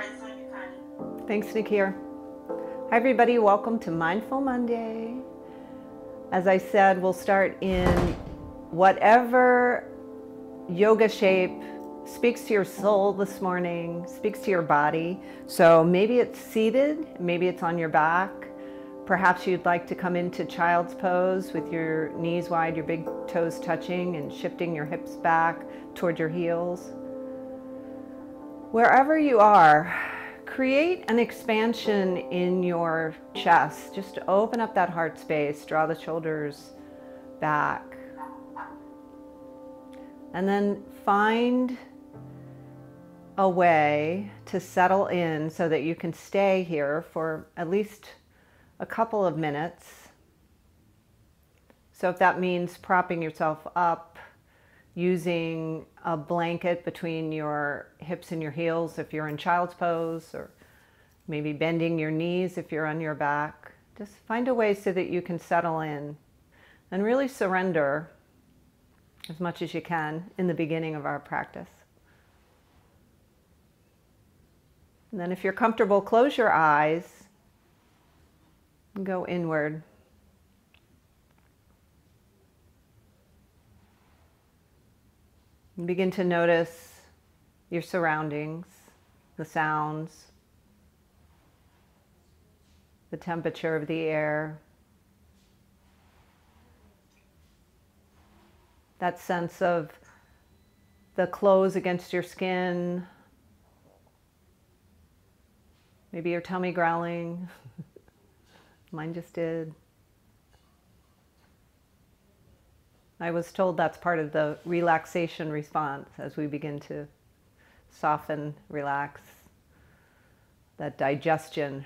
it's on you, Connie. Thanks, Nikir. Hi, everybody. Welcome to Mindful Monday. As I said, we'll start in whatever yoga shape speaks to your soul this morning, speaks to your body. So maybe it's seated, maybe it's on your back. Perhaps you'd like to come into child's pose with your knees wide, your big toes touching and shifting your hips back toward your heels. Wherever you are, create an expansion in your chest. Just open up that heart space, draw the shoulders back. And then find a way to settle in so that you can stay here for at least a couple of minutes. So if that means propping yourself up, using a blanket between your hips and your heels if you're in child's pose, or maybe bending your knees if you're on your back. Just find a way so that you can settle in and really surrender as much as you can in the beginning of our practice. And then if you're comfortable, close your eyes and go inward. And begin to notice your surroundings, the sounds, the temperature of the air, that sense of the clothes against your skin, maybe your tummy growling. Mine just did. I was told that's part of the relaxation response as we begin to soften, relax. That digestion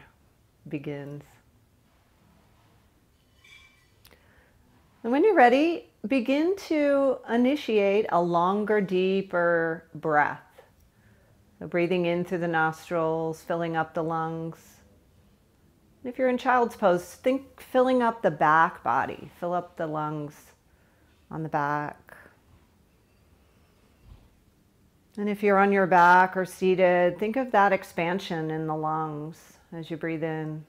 begins. And when you're ready, begin to initiate a longer, deeper breath. So breathing in through the nostrils, filling up the lungs. And if you're in child's pose, think filling up the back body. Fill up the lungs on the back. And if you're on your back or seated, think of that expansion in the lungs as you breathe in.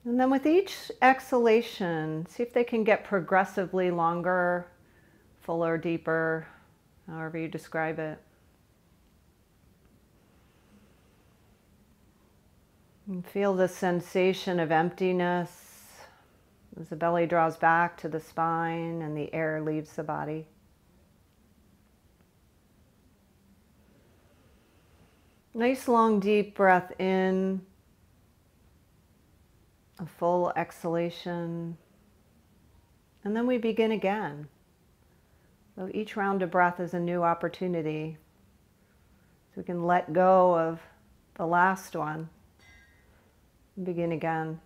And then with each exhalation, see if they can get progressively longer, fuller, deeper, however you describe it. And feel the sensation of emptiness as the belly draws back to the spine and the air leaves the body. Nice long deep breath in, a full exhalation, and then we begin again. So each round of breath is a new opportunity. So we can let go of the last one and begin again.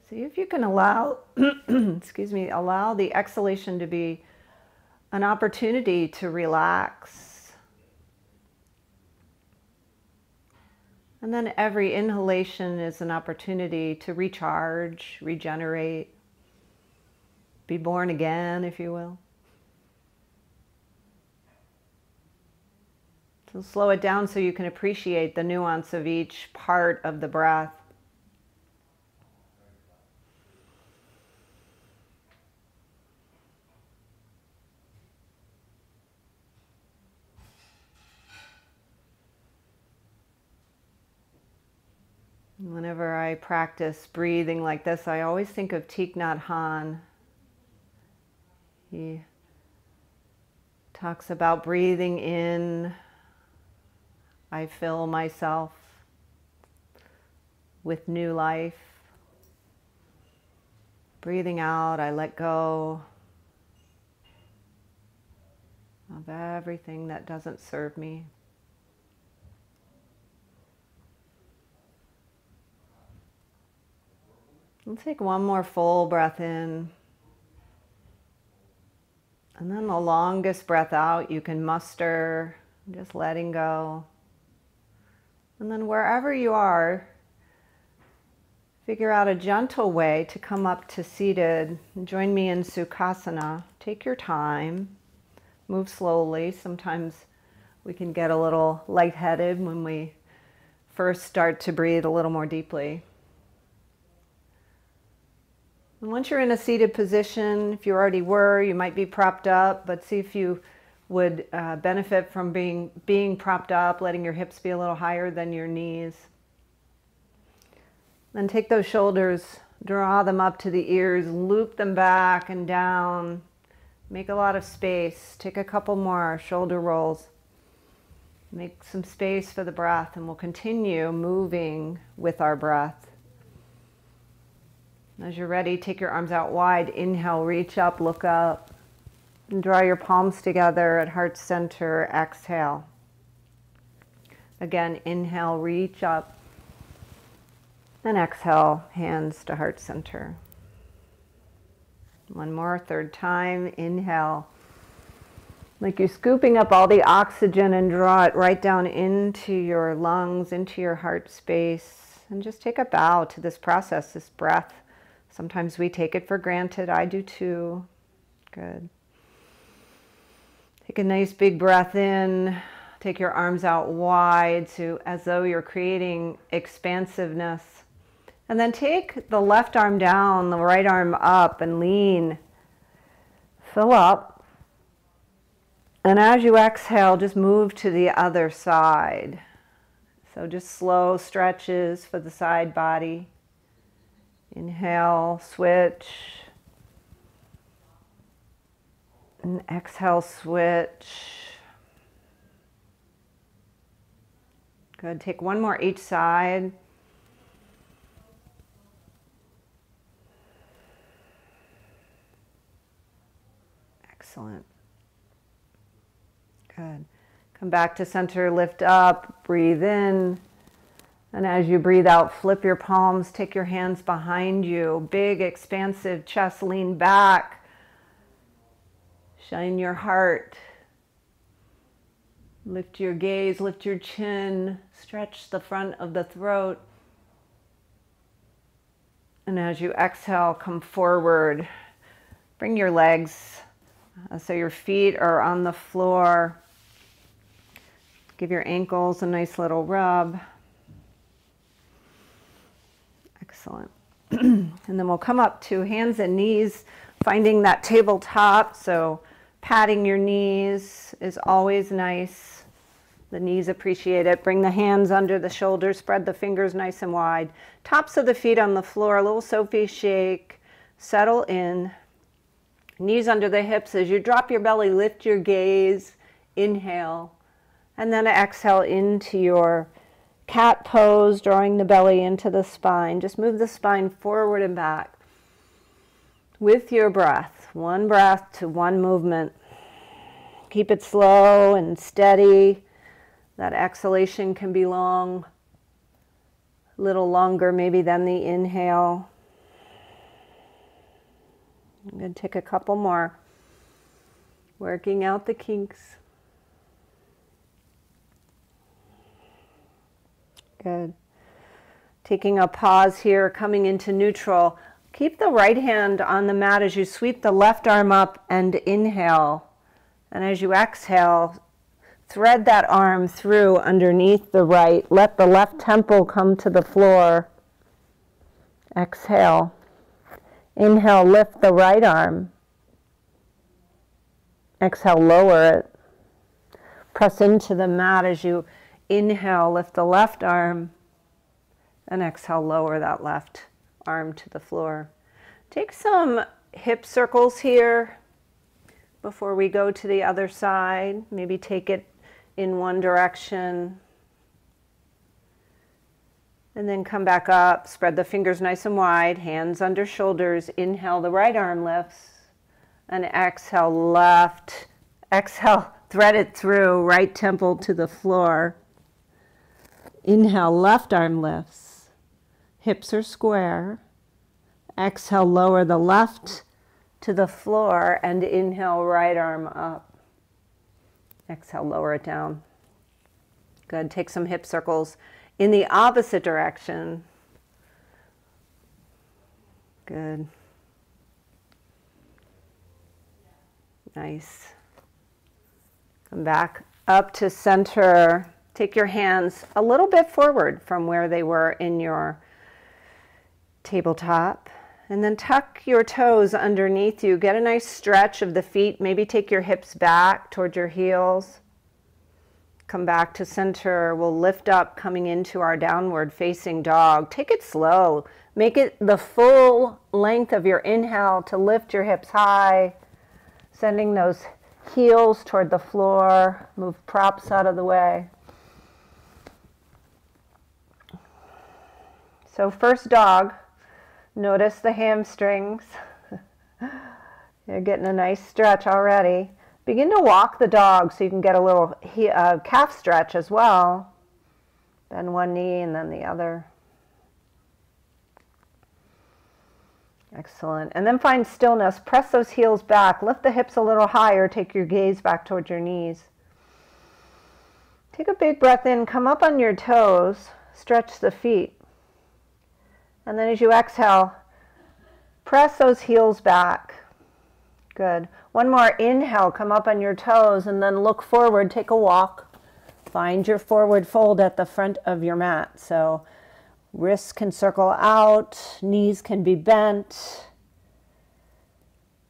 See if you can allow, excuse me, allow the exhalation to be an opportunity to relax. And then every inhalation is an opportunity to recharge, regenerate, be born again, if you will. So slow it down so you can appreciate the nuance of each part of the breath. Whenever I practice breathing like this, I always think of Thich Nhat Hanh. He talks about breathing in, I fill myself with new life. Breathing out, I let go of everything that doesn't serve me. And take one more full breath in. And then the longest breath out you can muster, just letting go. And then wherever you are, Figure out a gentle way to come up to seated. Join me in Sukhasana. Take your time. Move slowly. Sometimes we can get a little lightheaded when we first start to breathe a little more deeply. And once you're in a seated position, if you already were, you might be propped up, but see if you would benefit from being propped up, letting your hips be a little higher than your knees. Then take those shoulders, draw them up to the ears, loop them back and down. Make a lot of space. Take a couple more shoulder rolls. Make some space for the breath, and we'll continue moving with our breath. As you're ready, take your arms out wide. Inhale, reach up, look up. And draw your palms together at heart center. Exhale. Again, inhale, reach up. And exhale, hands to heart center. One more, third time. Inhale. Like you're scooping up all the oxygen and draw it right down into your lungs, into your heart space. And just take a bow to this process, this breath. Sometimes we take it for granted. I do too. Good. Take a nice big breath in. Take your arms out wide as though you're creating expansiveness. And then take the left arm down, the right arm up, and lean. Fill up. And as you exhale, just move to the other side. So just slow stretches for the side body. Inhale, switch. And exhale, switch. Good. Take one more each side. Excellent. Good. Come back to center, lift up, breathe in. And as you breathe out, flip your palms, take your hands behind you. Big, expansive chest, lean back. Shine your heart. Lift your gaze, lift your chin, stretch the front of the throat. And as you exhale, come forward. Bring your legs so your feet are on the floor. Give your ankles a nice little rub. Excellent. And then we'll come up to hands and knees, finding that tabletop. So patting your knees is always nice. The knees appreciate it. Bring the hands under the shoulders, spread the fingers nice and wide. Tops of the feet on the floor, a little Sophie shake. Settle in. Knees under the hips. As you drop your belly, lift your gaze. Inhale. And then exhale into your cat pose, drawing the belly into the spine. Just move the spine forward and back with your breath. One breath to one movement. Keep it slow and steady. That exhalation can be long, a little longer maybe than the inhale. I'm going to take a couple more. Working out the kinks. Good. Taking a pause here, coming into neutral. Keep the right hand on the mat as you sweep the left arm up and inhale. And as you exhale, thread that arm through underneath the right. Let the left temple come to the floor. Exhale. Inhale, lift the right arm. Exhale, lower it. Press into the mat as you inhale, lift the left arm. And exhale, lower that left arm to the floor. Take some hip circles here before we go to the other side. Maybe take it in one direction. And then come back up, spread the fingers nice and wide, hands under shoulders. Inhale, the right arm lifts. And exhale, left. Exhale, thread it through, right temple to the floor. Inhale, left arm lifts. Hips are square. Exhale, lower the left to the floor, and inhale, right arm up. Exhale, lower it down. Good. Take some hip circles in the opposite direction. Good. Nice. Come back up to center. Take your hands a little bit forward from where they were in your tabletop. And then tuck your toes underneath you. Get a nice stretch of the feet. Maybe take your hips back toward your heels. Come back to center. We'll lift up, coming into our downward facing dog. Take it slow. Make it the full length of your inhale to lift your hips high, sending those heels toward the floor. Move props out of the way. So first dog, notice the hamstrings. You're getting a nice stretch already. Begin to walk the dog so you can get a little calf stretch as well. Bend one knee and then the other. Excellent. And then find stillness. Press those heels back. Lift the hips a little higher. Take your gaze back towards your knees. Take a big breath in. Come up on your toes. Stretch the feet. And then as you exhale, press those heels back. Good. One more inhale, come up on your toes and then look forward, take a walk. Find your forward fold at the front of your mat. So wrists can circle out, knees can be bent.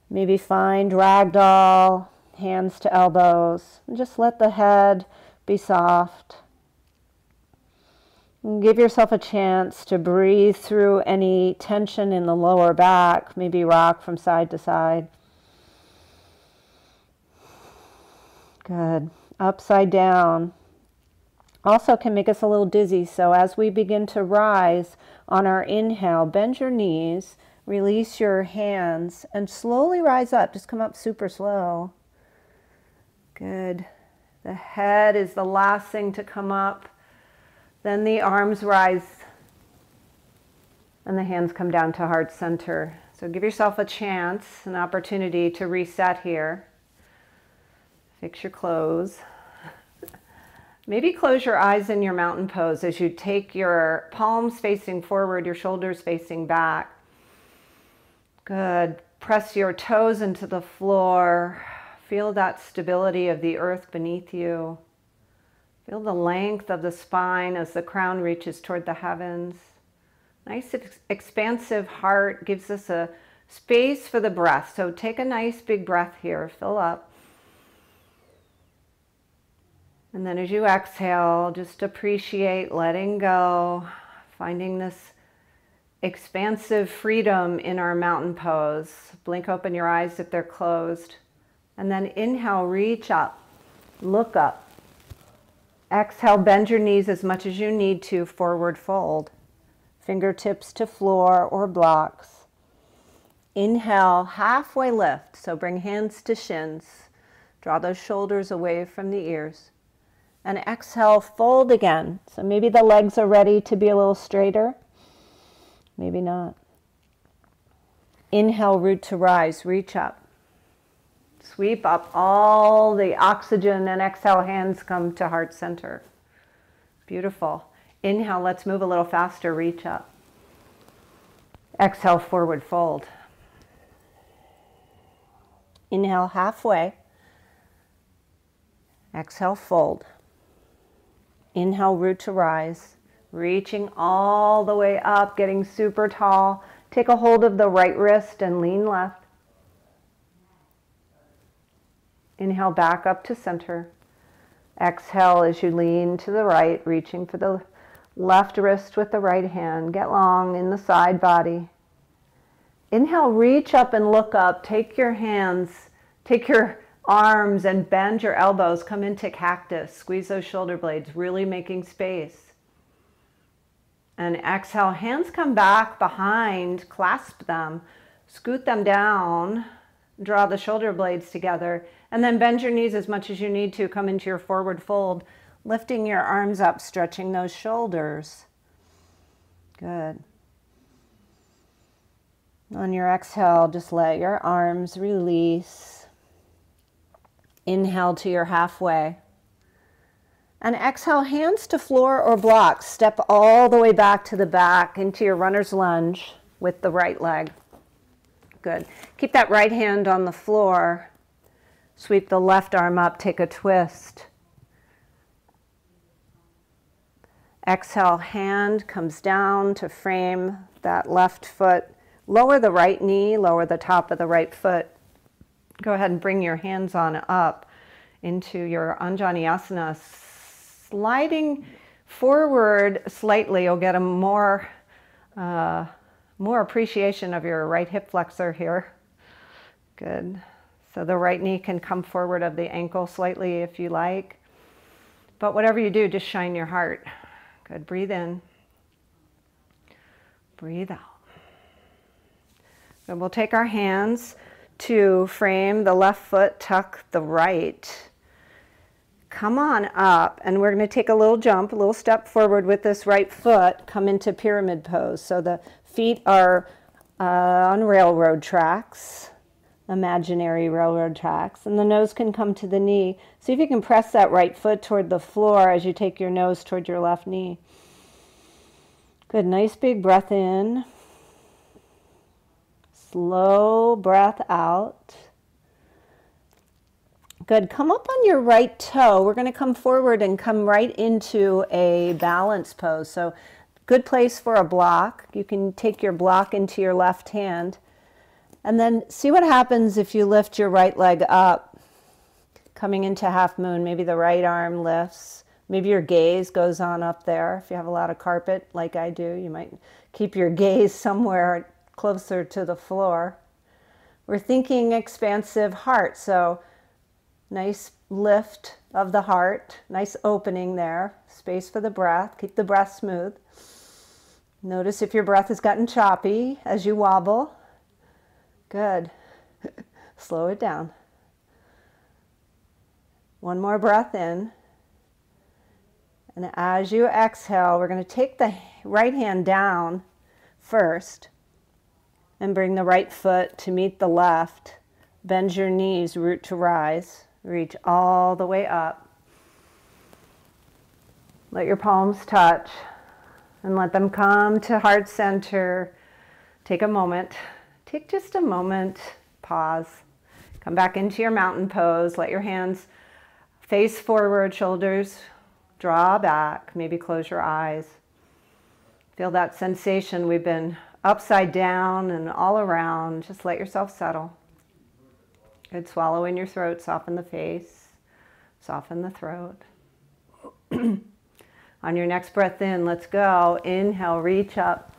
Maybe find ragdoll, hands to elbows. And just let the head be soft. And give yourself a chance to breathe through any tension in the lower back. Maybe rock from side to side. Good. Upside down also can make us a little dizzy. So as we begin to rise on our inhale, bend your knees, release your hands, and slowly rise up. Just come up super slow. Good. The head is the last thing to come up. Then the arms rise and the hands come down to heart center. So give yourself a chance, an opportunity to reset here. Fix your clothes. Maybe close your eyes in your mountain pose as you take your palms facing forward, your shoulders facing back. Good. Press your toes into the floor. Feel that stability of the earth beneath you. Feel the length of the spine as the crown reaches toward the heavens. Nice expansive heart gives us a space for the breath. So take a nice big breath here. Fill up. And then as you exhale, just appreciate letting go, finding this expansive freedom in our mountain pose. Blink open your eyes if they're closed. And then inhale, reach up, look up. Exhale, bend your knees as much as you need to, forward fold. Fingertips to floor or blocks. Inhale, halfway lift. So bring hands to shins. Draw those shoulders away from the ears. And exhale, fold again. So maybe the legs are ready to be a little straighter. Maybe not. Inhale, root to rise, reach up. Sweep up all the oxygen and exhale, hands come to heart center. Beautiful. Inhale, let's move a little faster, reach up. Exhale, forward fold. Inhale, halfway. Exhale, fold. Inhale, root to rise, reaching all the way up, getting super tall. Take a hold of the right wrist and lean left. Inhale, back up to center. Exhale as you lean to the right, reaching for the left wrist with the right hand. Get long in the side body. Inhale, reach up and look up. Take your hands, take your arms and bend your elbows. Come into cactus. Squeeze those shoulder blades, really making space. And exhale, hands come back behind, clasp them, scoot them down, draw the shoulder blades together, and then bend your knees as much as you need to. Come into your forward fold, lifting your arms up, stretching those shoulders. Good. On your exhale, just let your arms release. Inhale to your halfway. And exhale, hands to floor or blocks. Step all the way back to the back into your runner's lunge with the right leg. Good. Keep that right hand on the floor. Sweep the left arm up, take a twist. Exhale, hand comes down to frame that left foot. Lower the right knee, lower the top of the right foot. Go ahead and bring your hands on up into your Anjaneyasana, sliding forward slightly. You'll get a more appreciation of your right hip flexor here. Good. So the right knee can come forward of the ankle slightly if you like. But whatever you do, just shine your heart. Good. Breathe in. Breathe out. And we'll take our hands to frame the left foot, tuck the right. Come on up, and we're going to take a little jump, a little step forward with this right foot, come into pyramid pose. So the feet are on railroad tracks, imaginary railroad tracks, and the nose can come to the knee. See if you can press that right foot toward the floor as you take your nose toward your left knee. Good, nice big breath in. Slow breath out. Good, come up on your right toe. We're going to come forward and come right into a balance pose. So good place for a block. You can take your block into your left hand. And then see what happens if you lift your right leg up, coming into half moon. Maybe the right arm lifts. Maybe your gaze goes on up there. If you have a lot of carpet like I do, you might keep your gaze somewhere closer to the floor. We're thinking expansive heart. So nice lift of the heart, nice opening there, space for the breath. Keep the breath smooth. Notice if your breath has gotten choppy as you wobble. Good. Slow it down. One more breath in. And as you exhale, we're going to take the right hand down first and bring the right foot to meet the left. Bend your knees, root to rise. Reach all the way up. Let your palms touch and let them come to heart center. Take a moment. Take just a moment. Pause. Come back into your mountain pose. Let your hands face forward, shoulders draw back. Maybe close your eyes. Feel that sensation. We've been upside down and all around. Just let yourself settle. Good. Swallow in your throat, soften the face, soften the throat. On your next breath in, let's go. Inhale, reach up.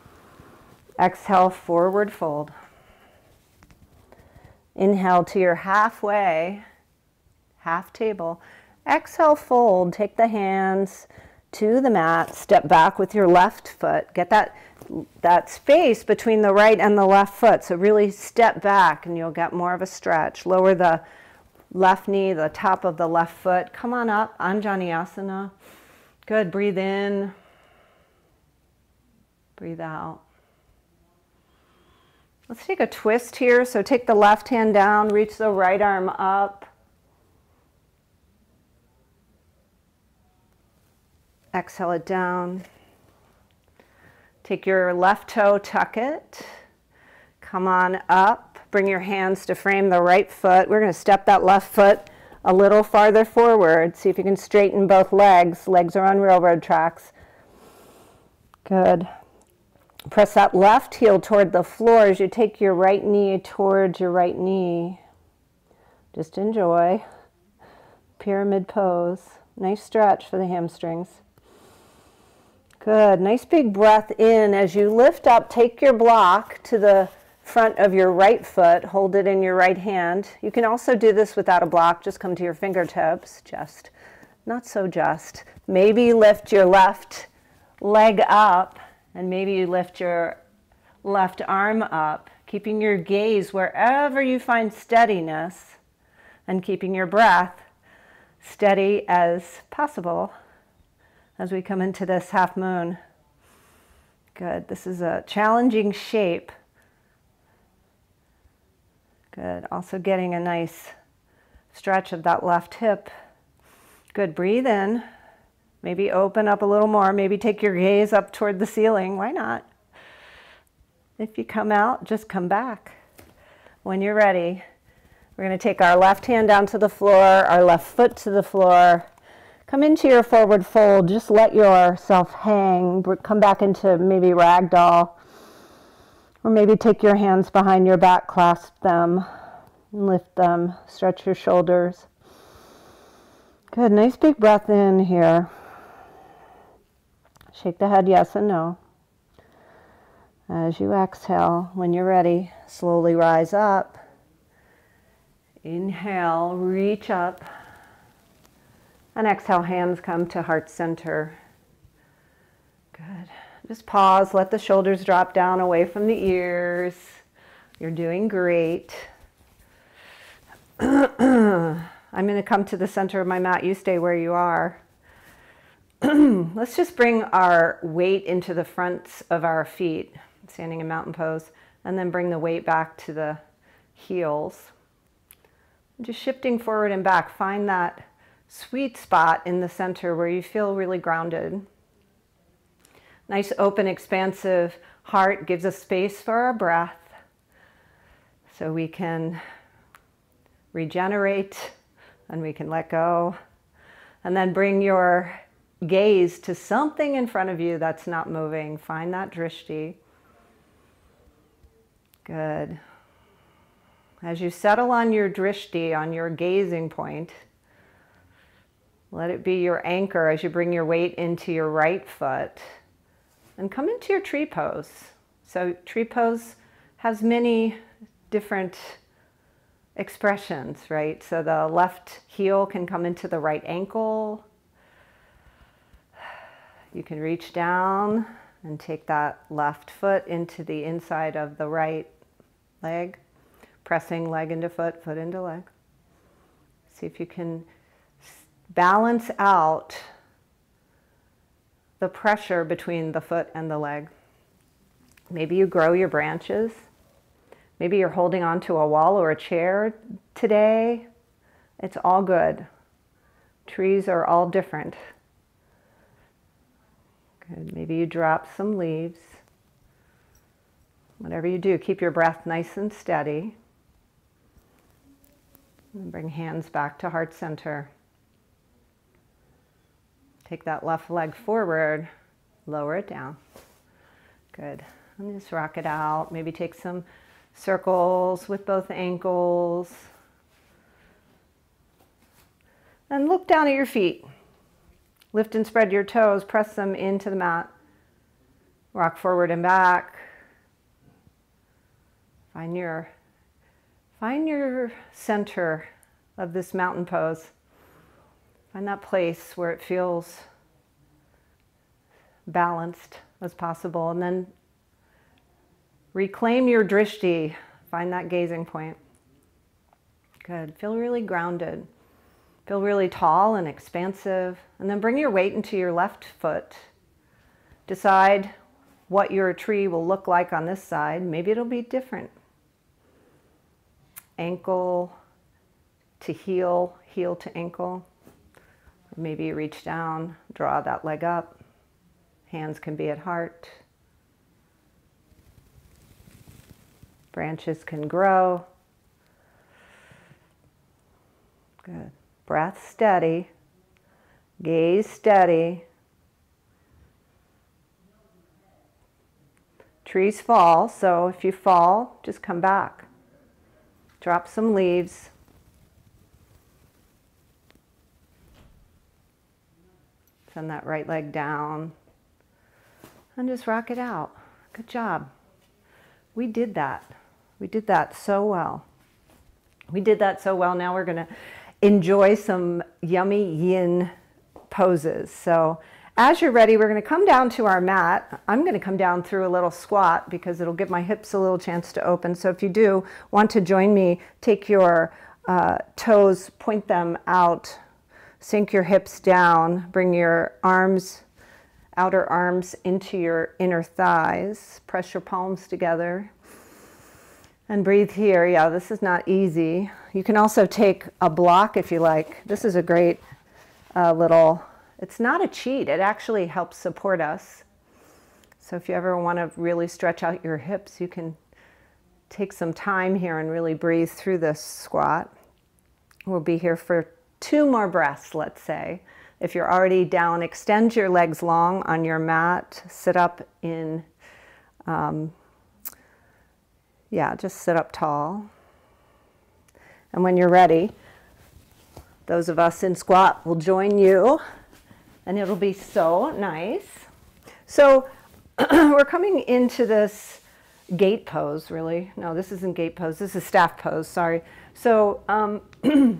Exhale, forward fold. Inhale to your halfway, half table. Exhale, fold. Take the hands to the mat. Step back with your left foot. Get that space between the right and the left foot. So really step back and you'll get more of a stretch. Lower the left knee, the top of the left foot. Come on up, Anjaneyasana. Good, breathe in. Breathe out. Let's take a twist here. So take the left hand down, reach the right arm up. Exhale it down. Take your left toe, tuck it. Come on up. Bring your hands to frame the right foot. We're going to step that left foot a little farther forward. See if you can straighten both legs. Legs are on railroad tracks. Good. Press that left heel toward the floor as you take your right knee towards your right knee. Just enjoy. Pyramid pose. Nice stretch for the hamstrings. Good. Nice big breath in. As you lift up, take your block to the front of your right foot. Hold it in your right hand. You can also do this without a block. Just come to your fingertips. Just, not so just. Maybe lift your left leg up, and maybe you lift your left arm up, keeping your gaze wherever you find steadiness and keeping your breath steady as possible as we come into this half moon. Good. This is a challenging shape. Good. Also getting a nice stretch of that left hip. Good. Breathe in. Maybe open up a little more. Maybe take your gaze up toward the ceiling. Why not? If you come out, just come back. When you're ready, we're going to take our left hand down to the floor, our left foot to the floor. Come into your forward fold. Just let yourself hang. Come back into maybe ragdoll. Or maybe take your hands behind your back, clasp them, and lift them. Stretch your shoulders. Good. Nice big breath in here. Shake the head yes and no. As you exhale, when you're ready, slowly rise up. Inhale, reach up. And exhale, hands come to heart center. Good. Just pause, let the shoulders drop down away from the ears. You're doing great. I'm going to come to the center of my mat. You stay where you are. Let's just bring our weight into the fronts of our feet, standing in mountain pose, and then bring the weight back to the heels. Just shifting forward and back. Find that sweet spot in the center where you feel really grounded. Nice, open, expansive heart gives us space for our breath so we can regenerate and we can let go. And then bring your gaze to something in front of you that's not moving. Find that drishti. Good. As you settle on your drishti, on your gazing point, let it be your anchor as you bring your weight into your right foot. And come into your tree pose. So tree pose has many different expressions, right? So the left heel can come into the right ankle. You can reach down and take that left foot into the inside of the right leg, pressing leg into foot, foot into leg. See if you can balance out the pressure between the foot and the leg. Maybe you grow your branches. Maybe you're holding onto a wall or a chair today. It's all good. Trees are all different. Good. Maybe you drop some leaves. Whatever you do, keep your breath nice and steady. And bring hands back to heart center. Take that left leg forward, lower it down. Good. And just rock it out. Maybe take some circles with both ankles. And look down at your feet. Lift and spread your toes. Press them into the mat. Rock forward and back. Find your center of this mountain pose. Find that place where it feels balanced as possible. And then reclaim your drishti. Find that gazing point. Good. Feel really grounded. Feel really tall and expansive. And then bring your weight into your left foot. Decide what your tree will look like on this side. Maybe it'll be different. Ankle to heel, heel to ankle. Maybe you reach down, draw that leg up. Hands can be at heart. Branches can grow. Good. Breath steady. Gaze steady. Trees fall, so if you fall, just come back. Drop some leaves. Send that right leg down. And just rock it out. Good job. We did that. We did that so well. We did that so well. Now we're going to enjoy some yummy yin poses. So as you're ready, we're going to come down to our mat. I'm going to come down through a little squat because it'll give my hips a little chance to open. So if you do want to join me, take your toes, point them out, sink your hips down, bring your arms, outer arms into your inner thighs, press your palms together, and breathe here. Yeah, this is not easy. You can also take a block if you like. This is a great little, it's not a cheat, it actually helps support us. So if you ever want to really stretch out your hips, you can take some time here and really breathe through this squat. We'll be here for 2 more breaths, let's say. If you're already down, extend your legs long on your mat. Sit up in, just sit up tall. And when you're ready, those of us in squat will join you, and it'll be so nice. So we're coming into this gate pose, really. No, this isn't gate pose. This is staff pose, sorry. So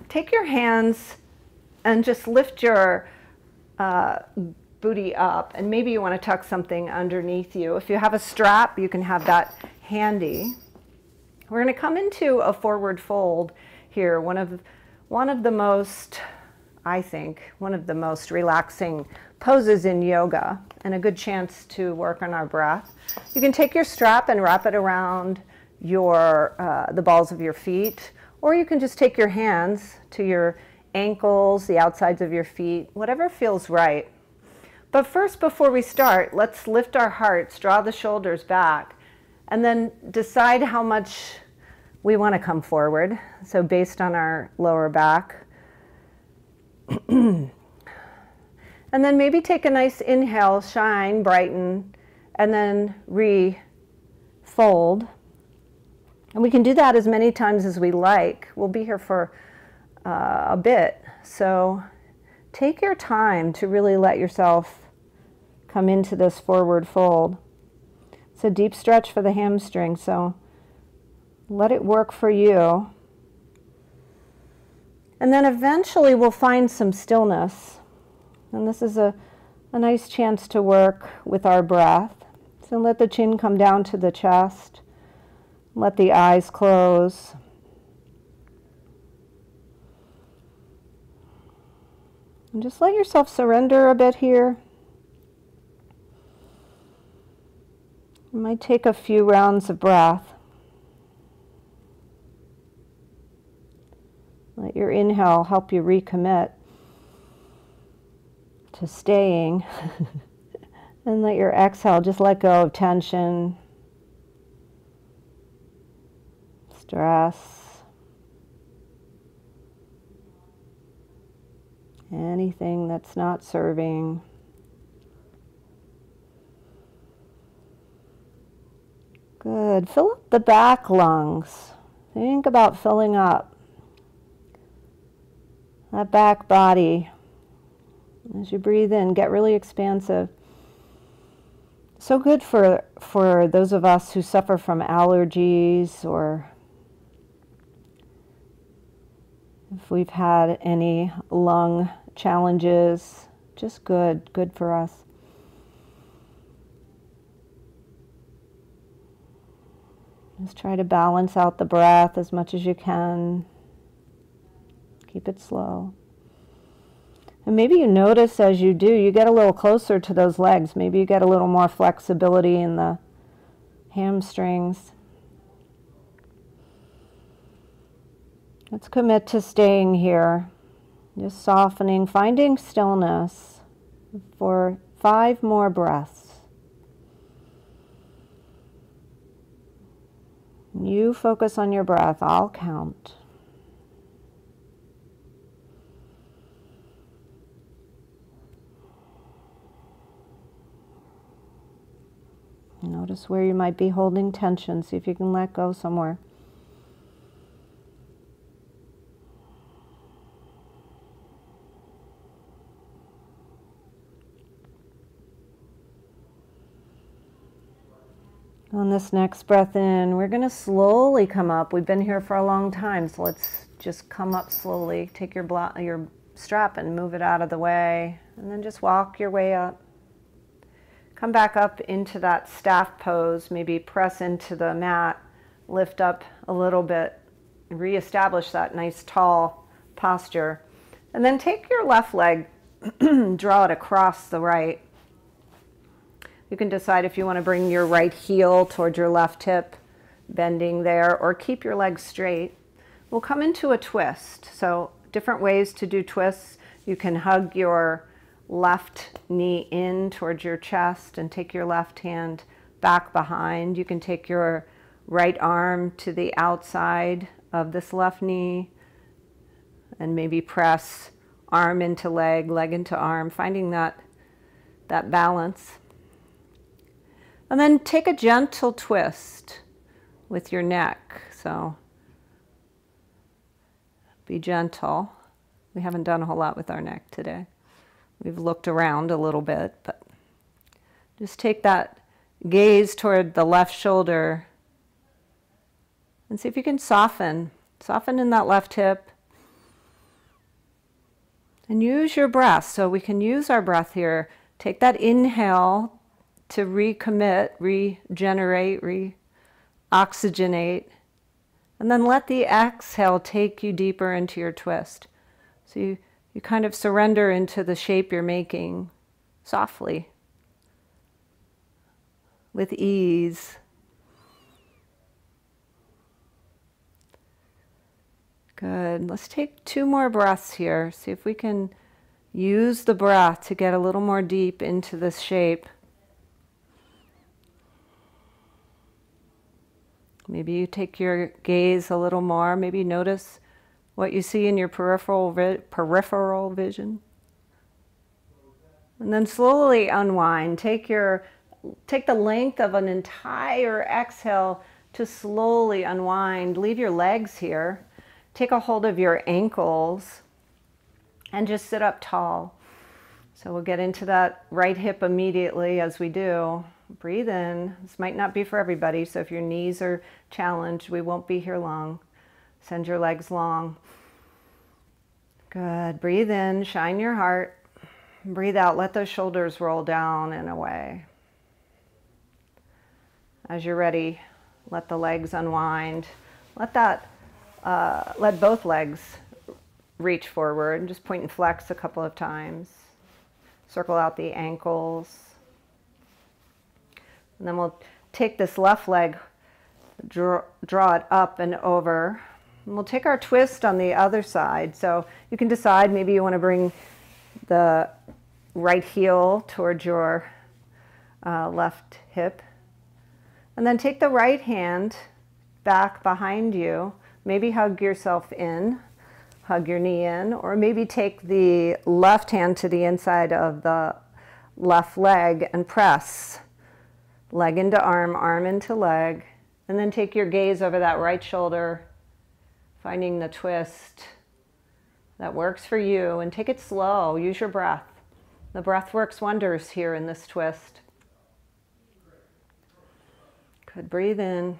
take your hands and just lift your booty up, and maybe you want to tuck something underneath you. If you have a strap, you can have that handy. We're going to come into a forward fold here. One of the most, I think, one of the most relaxing poses in yoga, and a good chance to work on our breath. You can take your strap and wrap it around the balls of your feet, or you can just take your hands to your ankles, the outsides of your feet, whatever feels right. But first, before we start, let's lift our hearts, draw the shoulders back, and then decide how much we want to come forward. So based on our lower back. And then maybe take a nice inhale, shine, brighten, and then re-fold. And we can do that as many times as we like. We'll be here for a bit. So take your time to really let yourself come into this forward fold. It's a deep stretch for the hamstring, so let it work for you. And then eventually we'll find some stillness. And this is a nice chance to work with our breath. So let the chin come down to the chest. Let the eyes close. And just let yourself surrender a bit here. You might take a few rounds of breath. Let your inhale help you recommit to staying. And let your exhale just let go of tension, stress, anything that's not serving. Good. Fill up the back lungs. Think about filling up that back body. As you breathe in, get really expansive. So good for those of us who suffer from allergies, or if we've had any lung challenges. Just good for us. Just try to balance out the breath as much as you can. Keep it slow. And maybe you notice as you do, you get a little closer to those legs. Maybe you get a little more flexibility in the hamstrings. Let's commit to staying here. Just softening, finding stillness for 5 more breaths. You focus on your breath. I'll count. Notice where you might be holding tension. See if you can let go somewhere. On this next breath in, we're going to slowly come up. We've been here for a long time, so let's just come up slowly. Take your strap and move it out of the way, and then just walk your way up. Come back up into that staff pose, maybe press into the mat, lift up a little bit, reestablish that nice tall posture. And then take your left leg, draw it across the right. You can decide if you want to bring your right heel towards your left hip, bending there, or keep your legs straight. We'll come into a twist. So different ways to do twists. You can hug your left knee in towards your chest and take your left hand back behind. You can take your right arm to the outside of this left knee, and maybe press arm into leg, leg into arm, finding that balance. And then take a gentle twist with your neck. So be gentle. We haven't done a whole lot with our neck today. We've looked around a little bit, but just take that gaze toward the left shoulder and see if you can soften in that left hip. And use your breath. So we can use our breath here. Take that inhale to recommit, regenerate, reoxygenate. And then let the exhale take you deeper into your twist. So you kind of surrender into the shape you're making softly, with ease. Good. Let's take 2 more breaths here. See if we can use the breath to get a little more deep into this shape. Maybe you take your gaze a little more. Maybe notice what you see in your peripheral vision. And then slowly unwind. Take the length of an entire exhale to slowly unwind. Leave your legs here. Take a hold of your ankles and just sit up tall. So we'll get into that right hip immediately as we do. Breathe in. This might not be for everybody, so if your knees are challenged, we won't be here long. Send your legs long. Good. Breathe in, shine your heart. Breathe out, let those shoulders roll down and away. As you're ready, let the legs unwind. Let both legs reach forward. Just point and flex a couple of times. Circle out the ankles. And then we'll take this left leg, draw it up and over. And we'll take our twist on the other side. So you can decide, maybe you want to bring the right heel towards your left hip. And then take the right hand back behind you. Maybe hug yourself in, hug your knee in, or maybe take the left hand to the inside of the left leg and press. Leg into arm, arm into leg. And then take your gaze over that right shoulder, finding the twist that works for you. And take it slow. Use your breath. The breath works wonders here in this twist. Good. Breathe in.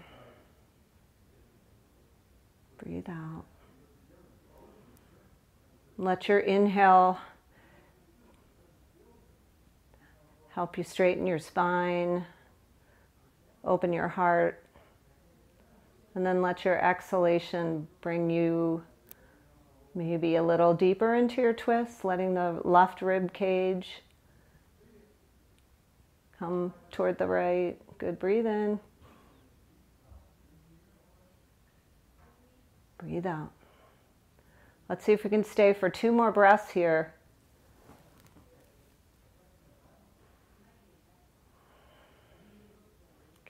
Breathe out. Let your inhale help you straighten your spine, open your heart, and then let your exhalation bring you maybe a little deeper into your twist, letting the left rib cage come toward the right. Good. Breathe in. Breathe out. Let's see if we can stay for 2 more breaths here.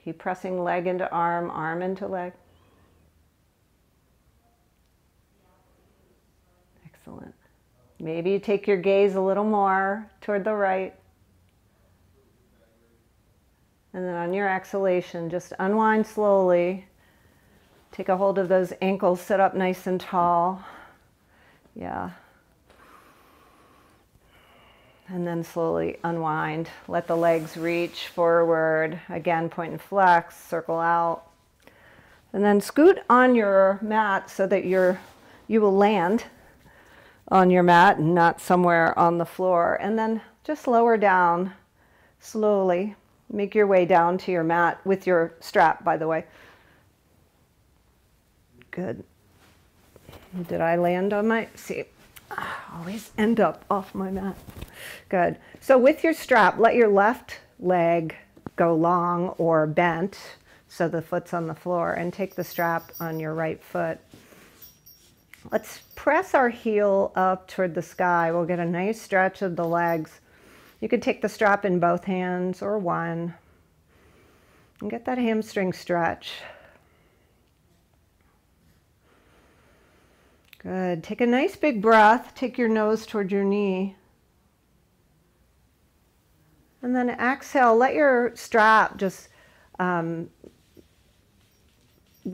Keep pressing leg into arm, arm into leg. Excellent. Maybe you take your gaze a little more toward the right. And then on your exhalation, just unwind slowly. Take a hold of those ankles, sit up nice and tall. Yeah. And then slowly unwind. Let the legs reach forward. Again, point and flex, circle out. And then scoot on your mat so that you will land on your mat and not somewhere on the floor. And then just lower down slowly. Make your way down to your mat with your strap, by the way. Good. Did I land on my, see, I always end up off my mat. Good. So with your strap, let your left leg go long or bent so the foot's on the floor, and take the strap on your right foot. Let's press our heel up toward the sky. We'll get a nice stretch of the legs. You could take the strap in both hands or one and get that hamstring stretch. Good. Take a nice big breath. Take your nose toward your knee. And then exhale. Let your strap just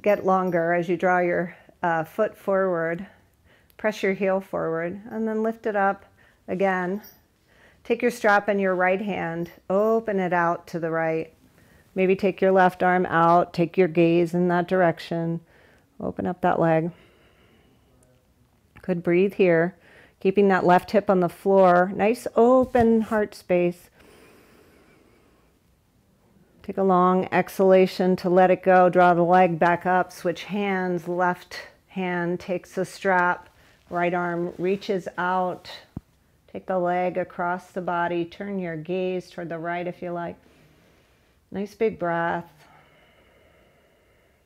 get longer as you draw your foot forward. Press your heel forward and then lift it up again. Take your strap in your right hand. Open it out to the right. Maybe take your left arm out. Take your gaze in that direction. Open up that leg. Good. Breathe here. Keeping that left hip on the floor. Nice open heart space. Take a long exhalation to let it go. Draw the leg back up. Switch hands. Left hand takes the strap. Right arm reaches out. Take the leg across the body. Turn your gaze toward the right if you like. Nice big breath.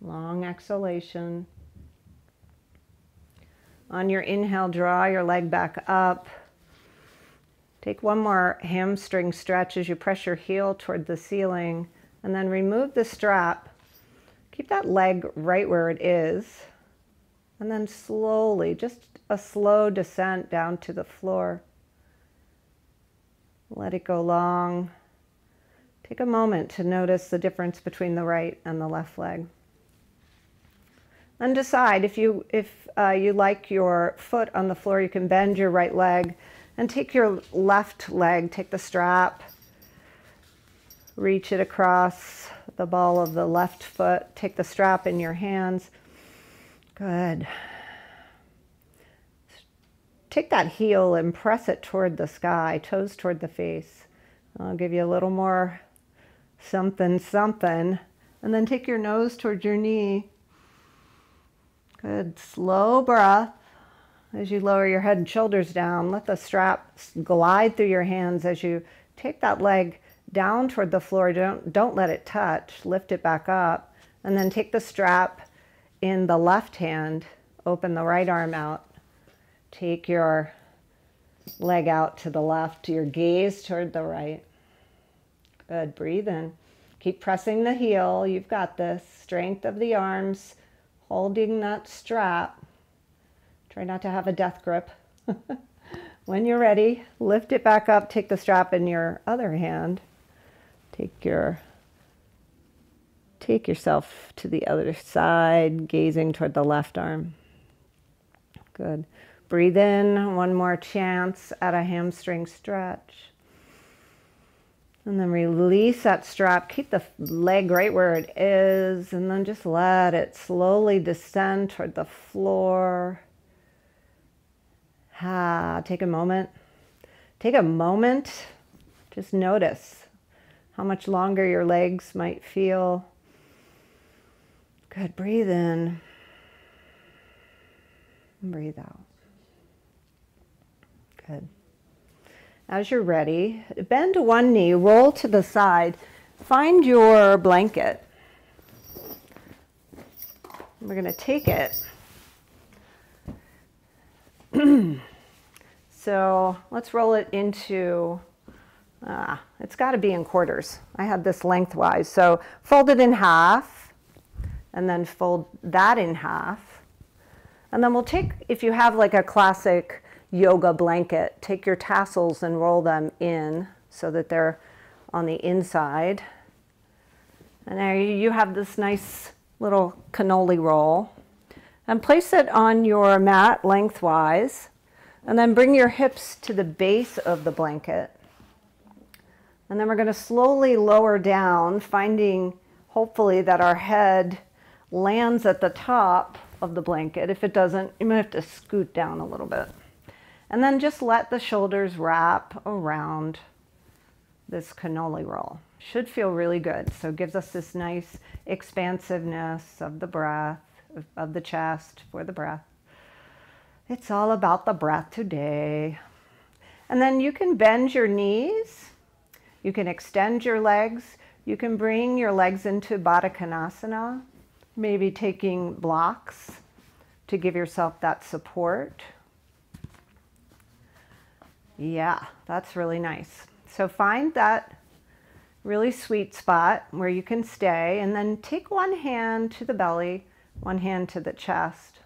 Long exhalation. On your inhale, draw your leg back up. Take one more hamstring stretch as you press your heel toward the ceiling. And then remove the strap. Keep that leg right where it is. And then slowly, just a slow descent down to the floor. Let it go long. Take a moment to notice the difference between the right and the left leg. And decide if you like your foot on the floor, you can bend your right leg and take your left leg, take the strap, reach it across the ball of the left foot, take the strap in your hands. Good. Take that heel and press it toward the sky, toes toward the face. I'll give you a little more something, something. And then take your nose toward your knee. Good. Slow breath as you lower your head and shoulders down. Let the strap glide through your hands as you take that leg down toward the floor. Don't let it touch. Lift it back up. And then take the strap in the left hand. Open the right arm out. Take your leg out to the left. Your gaze toward the right. Good. Breathe in. Keep pressing the heel. You've got this. Strength of the arms. Holding that strap. Try not to have a death grip. When you're ready, lift it back up. Take the strap in your other hand. Take yourself to the other side, gazing toward the left arm. Good. Breathe in. One more chance at a hamstring stretch. And then release that strap. Keep the leg right where it is. And then just let it slowly descend toward the floor. Take a moment. Take a moment. Just notice how much longer your legs might feel. Good. Breathe in. And breathe out. Good. As you're ready, bend one knee, roll to the side, find your blanket. We're going to take it. So let's roll it into, it's got to be in quarters. I had this lengthwise. So fold it in half, and then fold that in half. And then we'll take, if you have like a classic yoga blanket, take your tassels and roll them in so that they're on the inside. And there you have this nice little cannoli roll. And place it on your mat lengthwise. And then bring your hips to the base of the blanket. And then we're going to slowly lower down, finding hopefully that our head lands at the top of the blanket. If it doesn't, you might have to scoot down a little bit. And then just let the shoulders wrap around this cannoli roll. Should feel really good. So it gives us this nice expansiveness of the breath, of the chest for the breath. It's all about the breath today. And then you can bend your knees. You can extend your legs. You can bring your legs into Baddha Konasana, maybe taking blocks to give yourself that support. Yeah, that's really nice. So find that really sweet spot where you can stay, and then take one hand to the belly, one hand to the chest.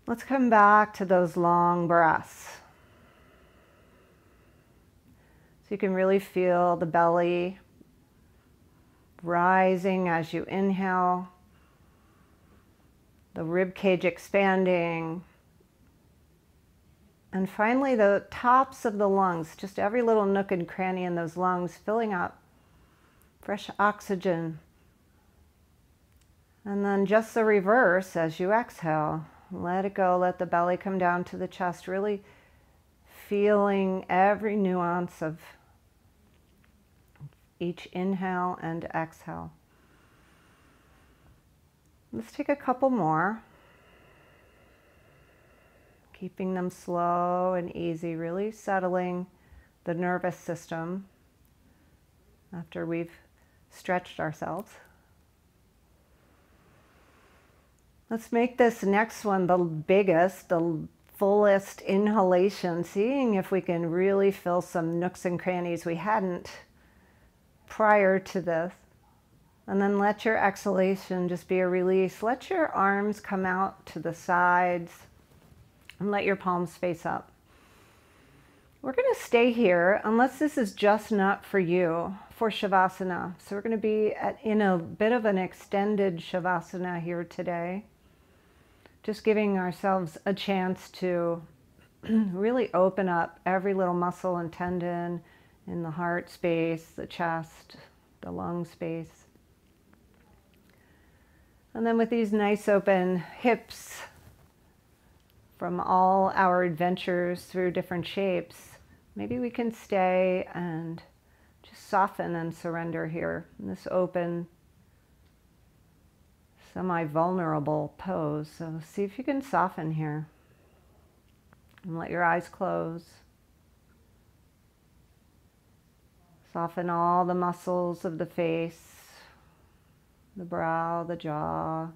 Let's come back to those long breaths. So you can really feel the belly rising as you inhale, the rib cage expanding, and finally the tops of the lungs, just every little nook and cranny in those lungs filling up, fresh oxygen. And then just the reverse as you exhale. Let it go, let the belly come down to the chest, really feeling every nuance of each inhale and exhale. Let's take a couple more. Keeping them slow and easy, really settling the nervous system after we've stretched ourselves. Let's make this next one the biggest, the fullest inhalation, seeing if we can really fill some nooks and crannies we hadn't prior to this. And then let your exhalation just be a release. Let your arms come out to the sides and let your palms face up. We're going to stay here unless this is just not for you for Shavasana. So we're going to be in a bit of an extended Shavasana here today. Just giving ourselves a chance to really open up every little muscle and tendon in the heart space, the chest, the lung space. And then with these nice open hips from all our adventures through different shapes, maybe we can stay and just soften and surrender here in this open, semi-vulnerable pose. So see if you can soften here. And let your eyes close. Soften all the muscles of the face, the brow, the jaw.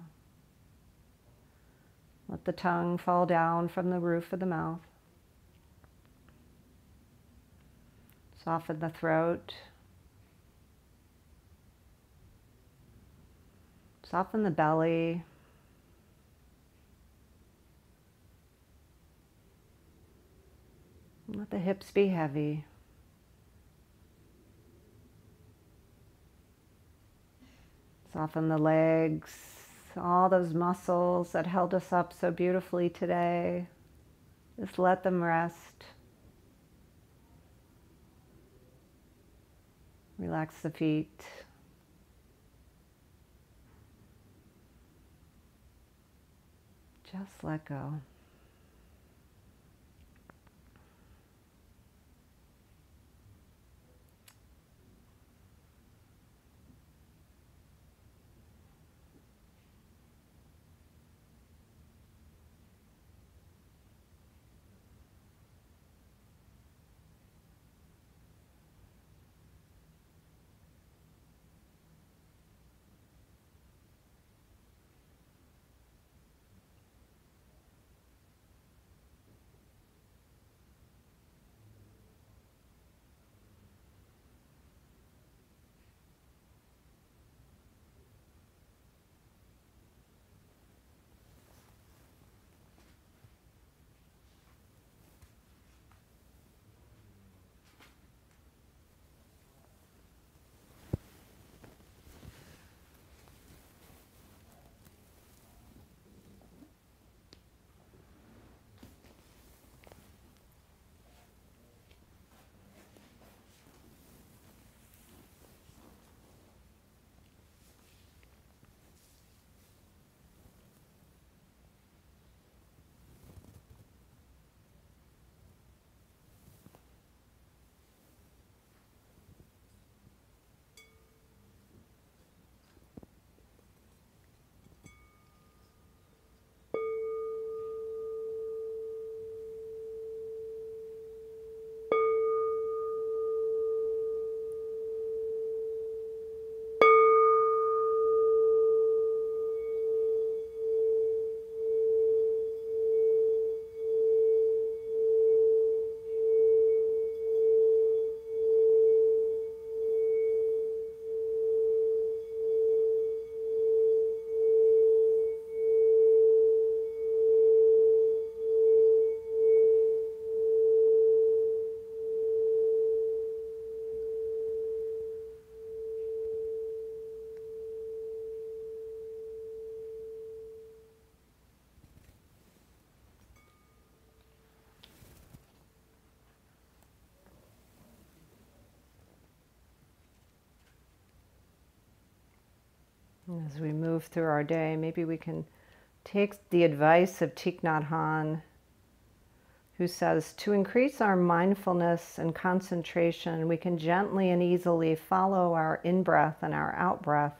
Let the tongue fall down from the roof of the mouth. Soften the throat. Soften the belly. Let the hips be heavy. Soften the legs, all those muscles that held us up so beautifully today. Just let them rest. Relax the feet. Just let go. As we move through our day, maybe we can take the advice of Thich Nhat Hanh, who says, to increase our mindfulness and concentration, we can gently and easily follow our in-breath and our out-breath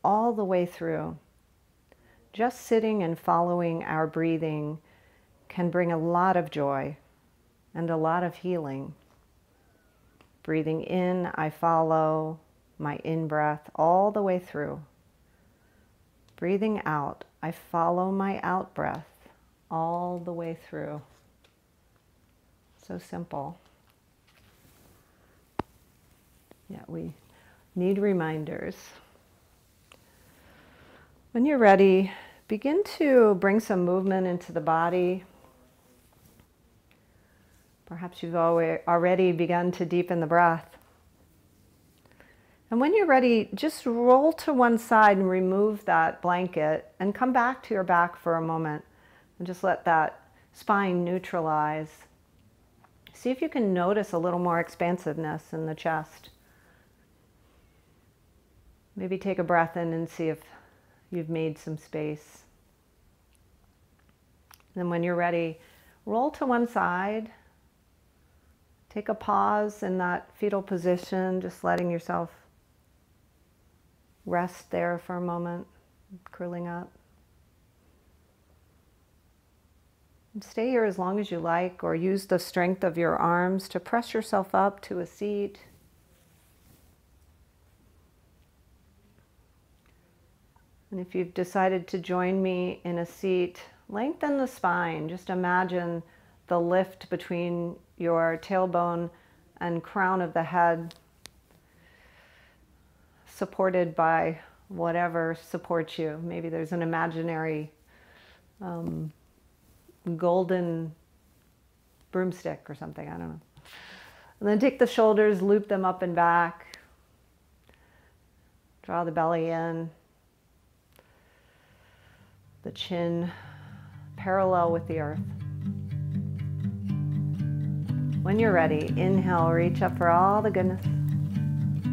all the way through. Just sitting and following our breathing can bring a lot of joy and a lot of healing. Breathing in, I follow my in-breath all the way through. Breathing out, I follow my out-breath all the way through. So simple. Yeah, we need reminders. When you're ready, begin to bring some movement into the body. Perhaps you've already begun to deepen the breath. And when you're ready, just roll to one side and remove that blanket and come back to your back for a moment and just let that spine neutralize. See if you can notice a little more expansiveness in the chest. Maybe take a breath in and see if you've made some space. Then when you're ready, roll to one side. Take a pause in that fetal position, just letting yourself rest there for a moment, curling up. And stay here as long as you like, or use the strength of your arms to press yourself up to a seat. And if you've decided to join me in a seat, lengthen the spine. Just imagine the lift between your tailbone and crown of the head, supported by whatever supports you. Maybe there's an imaginary golden broomstick or something, I don't know. And then take the shoulders, loop them up and back. Draw the belly in. The chin parallel with the earth. When you're ready, inhale, reach up for all the goodness.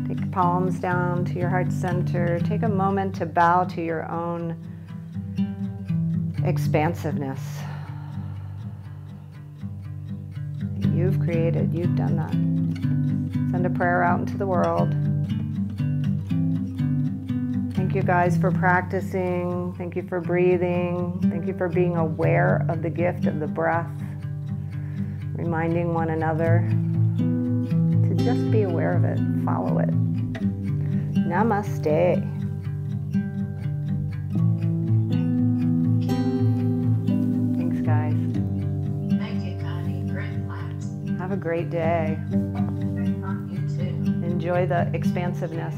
Take the palms down to your heart center. Take a moment to bow to your own expansiveness. You've created, you've done that. Send a prayer out into the world. Thank you guys for practicing. Thank you for breathing. Thank you for being aware of the gift of the breath. Reminding one another to just be aware of it, follow it. Namaste. Thanks, guys. Thank you, Connie. Great class. Have a great day. You too. Enjoy the expansiveness.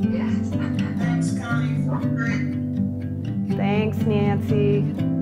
Yes. Thanks, Connie, for great. Thanks, Nancy.